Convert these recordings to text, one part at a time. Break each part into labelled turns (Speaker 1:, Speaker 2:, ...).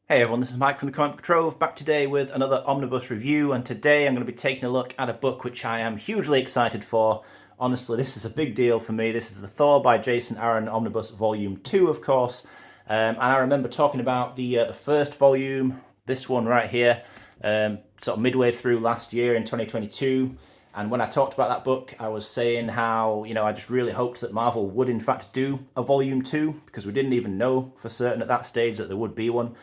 Speaker 1: Hey everyone, this is Mike from the Comic Book Trove, back today with another Omnibus review, and today I'm going to be taking a look at a book which I am hugely excited for. Honestly, this is a big deal for me. This is the Thor by Jason Aaron Omnibus Volume 2, of course. And I remember talking about the first volume, this one right here, sort of midway through last year in 2022. And when I talked about that book, I was saying how, I just really hoped that Marvel would in fact do a Volume 2, because we didn't even know for certain at that stage that there would be one.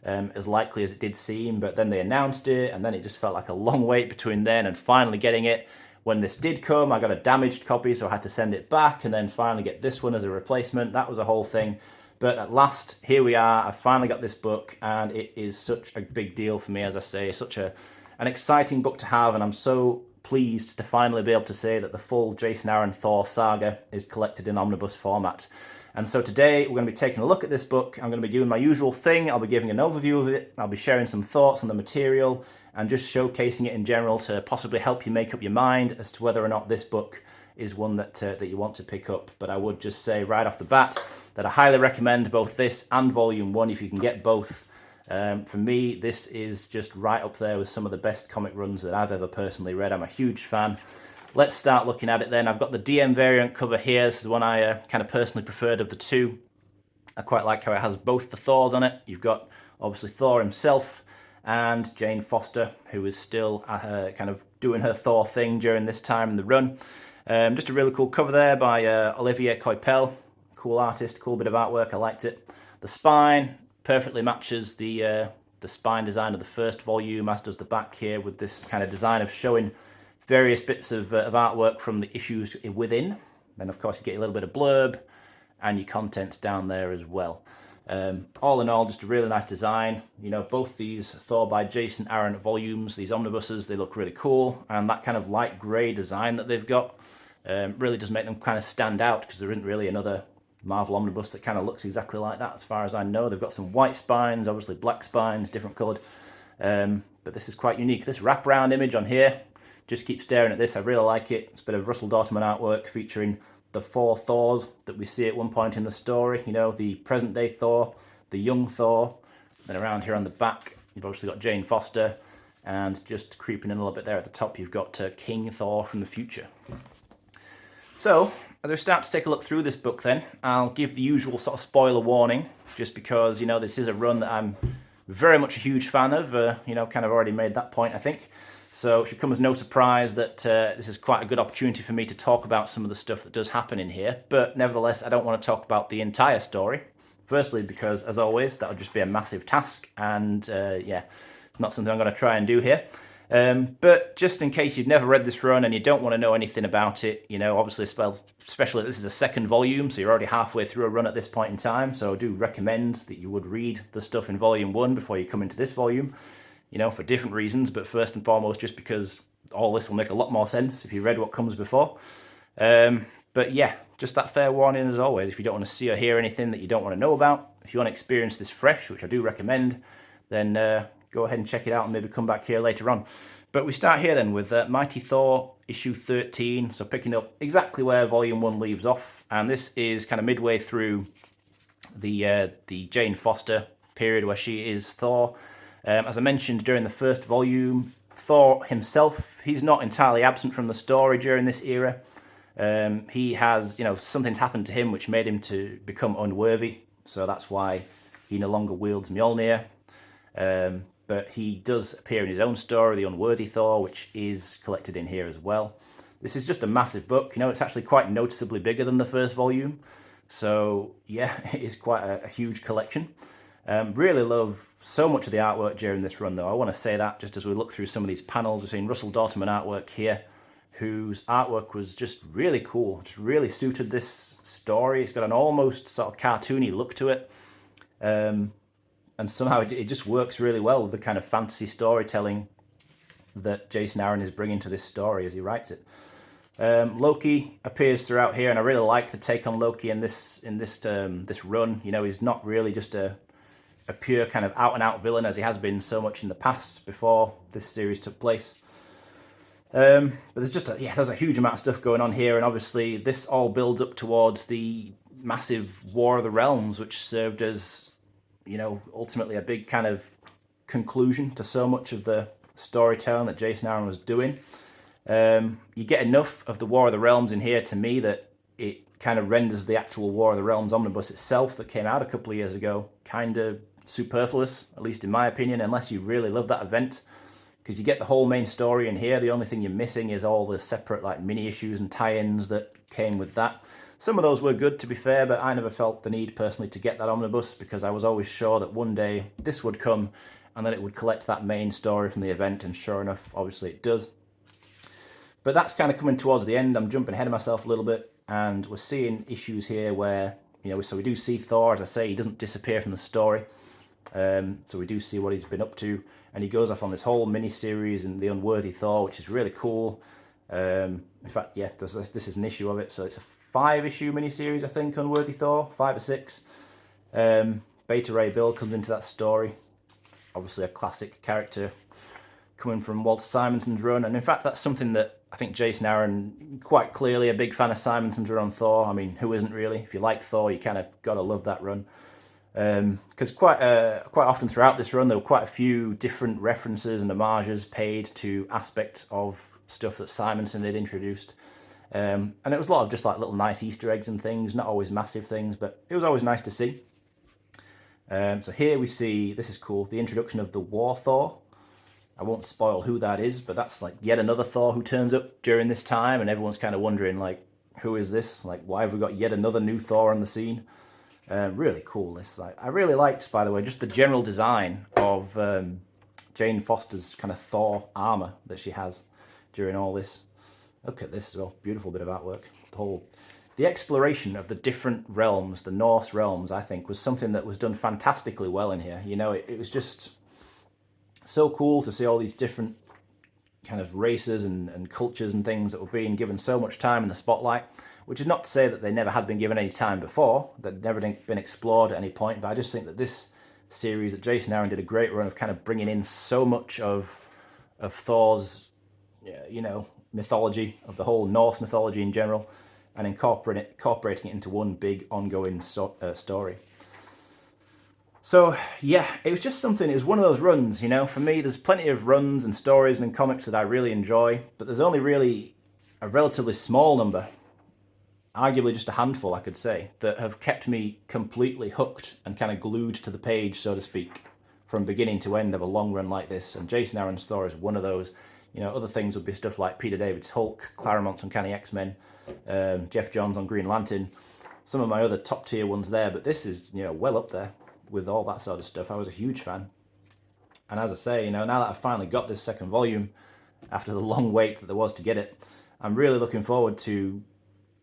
Speaker 1: As likely as it did seem, but then they announced it, and then it just felt like a long wait between then and finally getting it. When this did come, I got a damaged copy, so I had to send it back, and then finally get this one as a replacement. That was a whole thing. But at last, here we are. I finally got this book, and it is such a big deal for me, as I say, such an exciting book to have, and I'm so pleased to finally be able to say that the full Jason Aaron Thor saga is collected in omnibus format. And so today we're going to be taking a look at this book. I'm going to be doing my usual thing. I'll be giving an overview of it. I'll be sharing some thoughts on the material and just showcasing it in general to possibly help you make up your mind as to whether or not this book is one that you want to pick up. But I would just say right off the bat that I highly recommend both this and Volume 1 if you can get both. For me, this is just right up there with some of the best comic runs that I've ever personally read. I'm a huge fan. Let's start looking at it then. I've got the DM variant cover here. This is one I kind of personally preferred of the two. I quite like how it has both the Thors on it. You've got obviously Thor himself and Jane Foster, who is still kind of doing her Thor thing during this time in the run. Just a really cool cover there by Olivier Coipel. Cool artist, cool bit of artwork. I liked it. The spine perfectly matches the spine design of the first volume, as does the back here, with this kind of design of showing various bits of artwork from the issues within. Then, of course, you get a little bit of blurb and your contents down there as well. All in all, just a really nice design. Both these Thor by Jason Aaron volumes, these omnibuses, they look really cool. And that kind of light grey design that they've got really does make them kind of stand out, because there isn't really another Marvel omnibus that kind of looks exactly like that as far as I know. They've got some white spines, obviously black spines, different coloured. But this is quite unique. This wraparound image on here, just keep staring at this. I really like it. It's a bit of Russell Dauterman artwork featuring the four Thors that we see at one point in the story. The present day Thor, the young Thor, and around here on the back, you've obviously got Jane Foster, and just creeping in a little bit there at the top, you've got King Thor from the future. So, as we start to take a look through this book then, I'll give the usual sort of spoiler warning, just because, this is a run that I'm very much a huge fan of, kind of already made that point, I think. So it should come as no surprise that this is quite a good opportunity for me to talk about some of the stuff that does happen in here. But nevertheless, I don't want to talk about the entire story. Firstly, because, as always, that would just be a massive task. And, it's not something I'm going to try and do here. But just in case you've never read this run and you don't want to know anything about it, obviously, especially this is a second volume, so you're already halfway through a run at this point in time. So I do recommend that you would read the stuff in Volume 1 before you come into this volume. For different reasons, but first and foremost, just because all this will make a lot more sense if you read what comes before. But yeah, just that fair warning as always. If you don't want to see or hear anything that you don't want to know about, if you want to experience this fresh, which I do recommend, then go ahead and check it out and maybe come back here later on. But we start here then with Mighty Thor issue 13, so picking up exactly where Volume 1 leaves off, and this is kind of midway through the Jane Foster period where she is Thor. As I mentioned during the first volume, Thor himself, he's not entirely absent from the story during this era. He has, something's happened to him which made him to become unworthy. So that's why he no longer wields Mjolnir. But he does appear in his own story, The Unworthy Thor, which is collected in here as well. This is just a massive book. It's actually quite noticeably bigger than the first volume. So yeah, it is quite a huge collection. Really love so much of the artwork during this run, though. I want to say that just as we look through some of these panels, we've seen Russell Dauterman artwork here, whose artwork was just really cool, just really suited this story. It's got an almost sort of cartoony look to it, and somehow it just works really well with the kind of fantasy storytelling that Jason Aaron is bringing to this story as he writes it. Loki appears throughout here, and I really like the take on Loki in this run. He's not really just a pure kind of out-and-out villain as he has been so much in the past before this series took place. But there's just there's a huge amount of stuff going on here, and obviously this all builds up towards the massive War of the Realms, which served as you know, ultimately a big kind of conclusion to so much of the storytelling that Jason Aaron was doing. You get enough of the War of the Realms in here to me that it kind of renders the actual War of the Realms omnibus itself that came out a couple of years ago kind of superfluous, at least in my opinion, unless you really love that event. Because you get the whole main story in here. The only thing you're missing is all the separate like mini issues and tie-ins that came with that. Some of those were good, to be fair, but I never felt the need personally to get that omnibus because I was always sure that one day this would come and then it would collect that main story from the event, and sure enough, obviously it does. But that's kind of coming towards the end. I'm jumping ahead of myself a little bit, and we're seeing issues here where, you know, so we do see Thor, as I say, he doesn't disappear from the story. So we do see what he's been up to, and he goes off on this whole mini-series in the Unworthy Thor, which is really cool. In fact, yeah, this is an issue of it, so it's a 5-issue mini-series, I think, Unworthy Thor, 5 or 6. Beta Ray Bill comes into that story, obviously a classic character coming from Walter Simonson's run, and in fact that's something that I think Jason Aaron, quite clearly a big fan of Simonson's run on Thor. I mean, who isn't really? If you like Thor, you kind of got to love that run. Because quite often throughout this run there were quite a few different references and homages paid to aspects of stuff that Simonson had introduced. And it was a lot of just like little nice Easter eggs and things, not always massive things, but it was always nice to see. So here we see, this is cool, the introduction of the War Thor. I won't spoil who that is, but that's like yet another Thor who turns up during this time, and everyone's kind of wondering like, who is this? Like, why have we got yet another new Thor on the scene? Really cool. This, like, I really liked, by the way, just the general design of Jane Foster's kind of Thor armor that she has during all this. Look at this as well, beautiful bit of artwork. The exploration of the different realms, the Norse realms, I think, was something that was done fantastically well in here. You know, it was just so cool to see all these different kind of races and cultures and things that were being given so much time in the spotlight, which is not to say that they never had been given any time before, that had never been explored at any point, but I just think that this series, that Jason Aaron did a great run of kind of bringing in so much of Thor's, you know, mythology, of the whole Norse mythology in general, and incorporating it into one big ongoing story. So yeah, it was just something, it was one of those runs, you know, for me there's plenty of runs and stories and comics that I really enjoy, but there's only really a relatively small number, arguably just a handful I could say, that have kept me completely hooked and kind of glued to the page, so to speak, from beginning to end of a long run like this, and Jason Aaron's Thor is one of those. You know, other things would be stuff like Peter David's Hulk, Claremont's Uncanny X-Men, Jeff Johns on Green Lantern, some of my other top tier ones there, but this is, you know, well up there with all that sort of stuff. I was a huge fan. And as I say, you know, now that I've finally got this second volume, after the long wait that there was to get it, I'm really looking forward to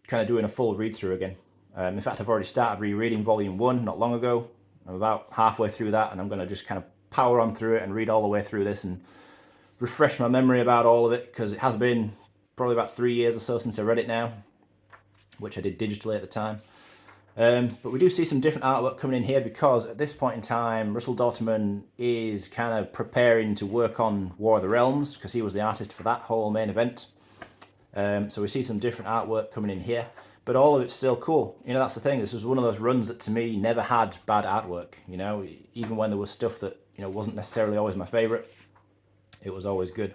Speaker 1: kind of doing a full read through again. In fact, I've already started rereading volume 1 not long ago. I'm about halfway through that, and I'm going to just kind of power on through it and read all the way through this and refresh my memory about all of it, because it has been probably about 3 years or so since I read it now, which I did digitally at the time. But we do see some different artwork coming in here, because at this point in time, Russell Dauterman is kind of preparing to work on War of the Realms, because he was the artist for that whole main event. So we see some different artwork coming in here, but all of it's still cool. You know, that's the thing. This was one of those runs that to me never had bad artwork. You know, even when there was stuff that, you know, wasn't necessarily always my favorite, it was always good.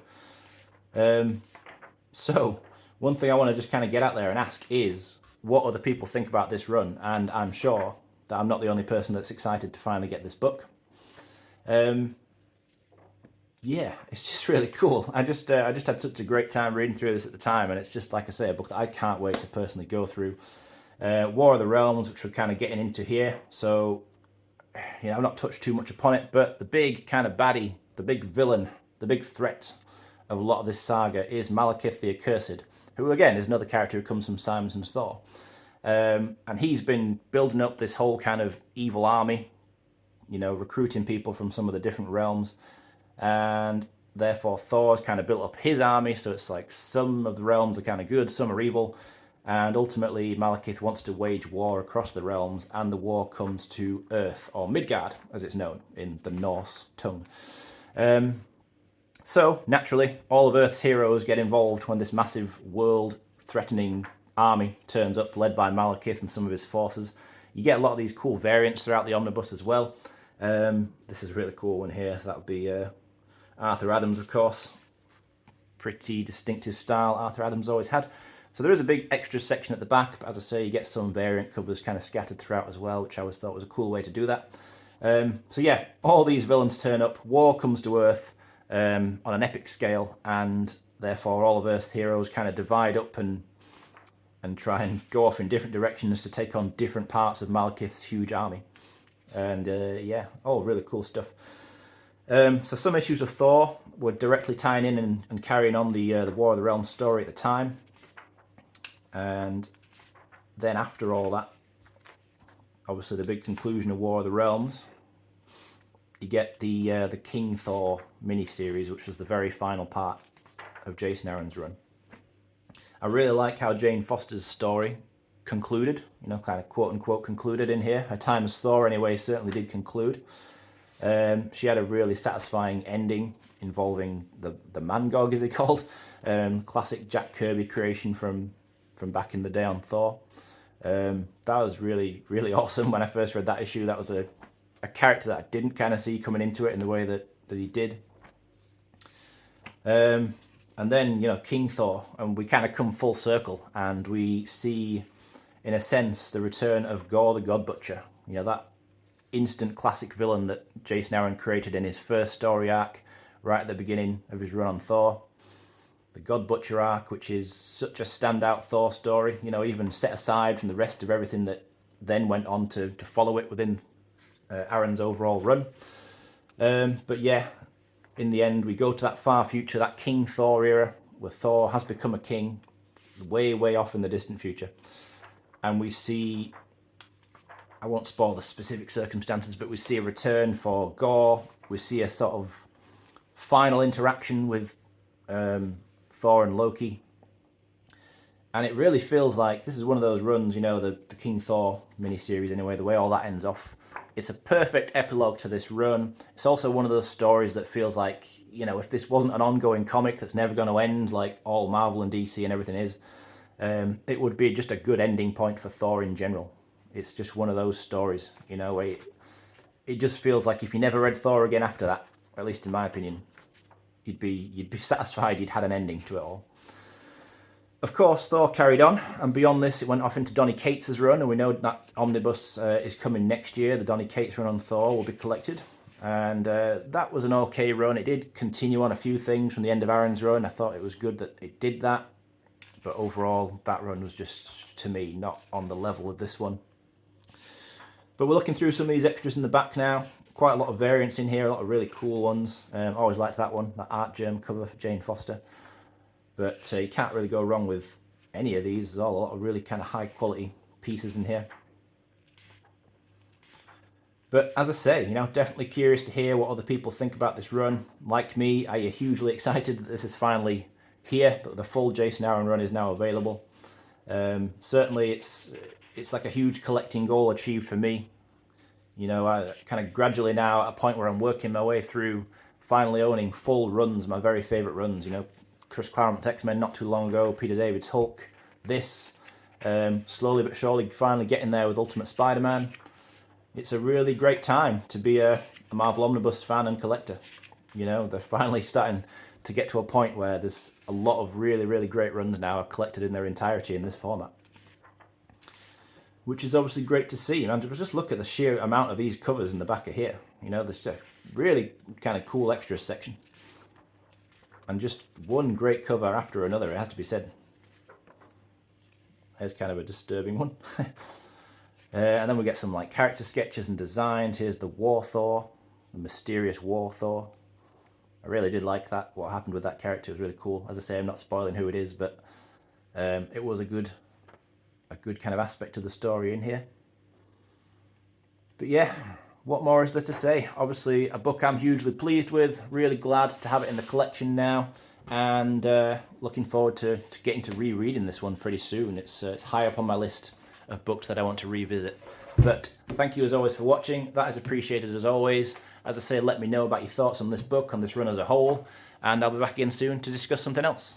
Speaker 1: So one thing I want to just kind of get out there and ask is what other people think about this run, and I'm sure that I'm not the only person that's excited to finally get this book. Yeah, it's just really cool. I just had such a great time reading through this at the time, and it's just, like I say, a book that I can't wait to personally go through. War of the Realms, which we're kind of getting into here, so, you know, I've not touched too much upon it, but the big kind of baddie, the big villain, the big threat of a lot of this saga is Malekith the Accursed, who again is another character who comes from Simonson's Thor. And he's been building up this whole kind of evil army, you know, recruiting people from some of the different realms, and therefore Thor's kind of built up his army, so it's like some of the realms are kind of good, some are evil, and ultimately Malekith wants to wage war across the realms, and the war comes to Earth, or Midgard as it's known in the Norse tongue. So naturally all of Earth's heroes get involved when this massive world-threatening army turns up, led by Malekith and some of his forces. You get a lot of these cool variants throughout the omnibus as well. This is a really cool one here. So that would be Arthur Adams, of course. Pretty distinctive style Arthur Adams always had. So there is a big extra section at the back, but as I say, you get some variant covers kind of scattered throughout as well, which I always thought was a cool way to do that. So yeah, all these villains turn up, war comes to Earth on an epic scale, and therefore all of Earth's heroes kind of divide up and try and go off in different directions to take on different parts of Malekith's huge army. And yeah, all really cool stuff. So some issues of Thor were directly tying in and carrying on the War of the Realms story at the time. And then after all that, obviously the big conclusion of War of the Realms, you get the King Thor miniseries, which was the very final part of Jason Aaron's run. I really like how Jane Foster's story concluded, you know, kind of quote-unquote concluded in here. Her time as Thor, anyway, certainly did conclude. She had a really satisfying ending involving the Mangog, is he called? Classic Jack Kirby creation from back in the day on Thor. That was really, really awesome when I first read that issue. That was a character that I didn't kind of see coming into it in the way that he did. And then, you know, King Thor, and we kind of come full circle, and we see, in a sense, the return of Gorr the God Butcher. You know, that instant classic villain that Jason Aaron created in his first story arc, right at the beginning of his run on Thor. The God Butcher arc, which is such a standout Thor story, you know, even set aside from the rest of everything that then went on to follow it within Aaron's overall run. But yeah, in the end, we go to that far future, that King Thor era, where Thor has become a king, way, way off in the distant future. And we see, I won't spoil the specific circumstances, but we see a return for Gorr. We see a sort of final interaction with Thor and Loki. And it really feels like this is one of those runs, you know, the King Thor miniseries anyway, the way all that ends off. It's a perfect epilogue to this run. It's also one of those stories that feels like, you know, if this wasn't an ongoing comic that's never going to end like all Marvel and DC and everything is, it would be just a good ending point for Thor in general. It's just one of those stories, you know, it just feels like if you never read Thor again after that, or at least in my opinion, you'd be satisfied you'd had an ending to it all. Of course, Thor carried on, and beyond this, it went off into Donny Cates' run, and we know that Omnibus is coming next year. The Donny Cates run on Thor will be collected, and that was an okay run. It did continue on a few things from the end of Aaron's run. I thought it was good that it did that, but overall, that run was just, to me, not on the level of this one. But we're looking through some of these extras in the back now. Quite a lot of variants in here, a lot of really cool ones. Always liked that one, that Art Germ cover for Jane Foster. But you can't really go wrong with any of these. There's all a lot of really kind of high quality pieces in here. But as I say, you know, definitely curious to hear what other people think about this run. Like me, are you hugely excited that this is finally here, that the full Jason Aaron run is now available? Certainly it's like a huge collecting goal achieved for me. You know, I kind of gradually now at a point where I'm working my way through finally owning full runs, my very favourite runs, you know. Chris Claremont's X-Men not too long ago, Peter David's Hulk, this, slowly but surely finally getting there with Ultimate Spider-Man. It's a really great time to be a Marvel Omnibus fan and collector. You know, they're finally starting to get to a point where there's a lot of really, really great runs now collected in their entirety in this format. Which is obviously great to see. And just look at the sheer amount of these covers in the back of here. You know, there's a really kind of cool extras section. And just one great cover after another, it has to be said. Here's kind of a disturbing one. And then we get some like character sketches and designs. Here's the War Thor, the mysterious War Thor. I really did like that, what happened with that character. It was really cool. As I say, I'm not spoiling who it is, but it was a good kind of aspect of the story in here. But yeah, what more is there to say? Obviously, a book I'm hugely pleased with. Really glad to have it in the collection now, and looking forward to getting to rereading this one pretty soon. It's high up on my list of books that I want to revisit. But thank you as always for watching. That is appreciated as always. As I say, let me know about your thoughts on this book, on this run as a whole, and I'll be back again soon to discuss something else.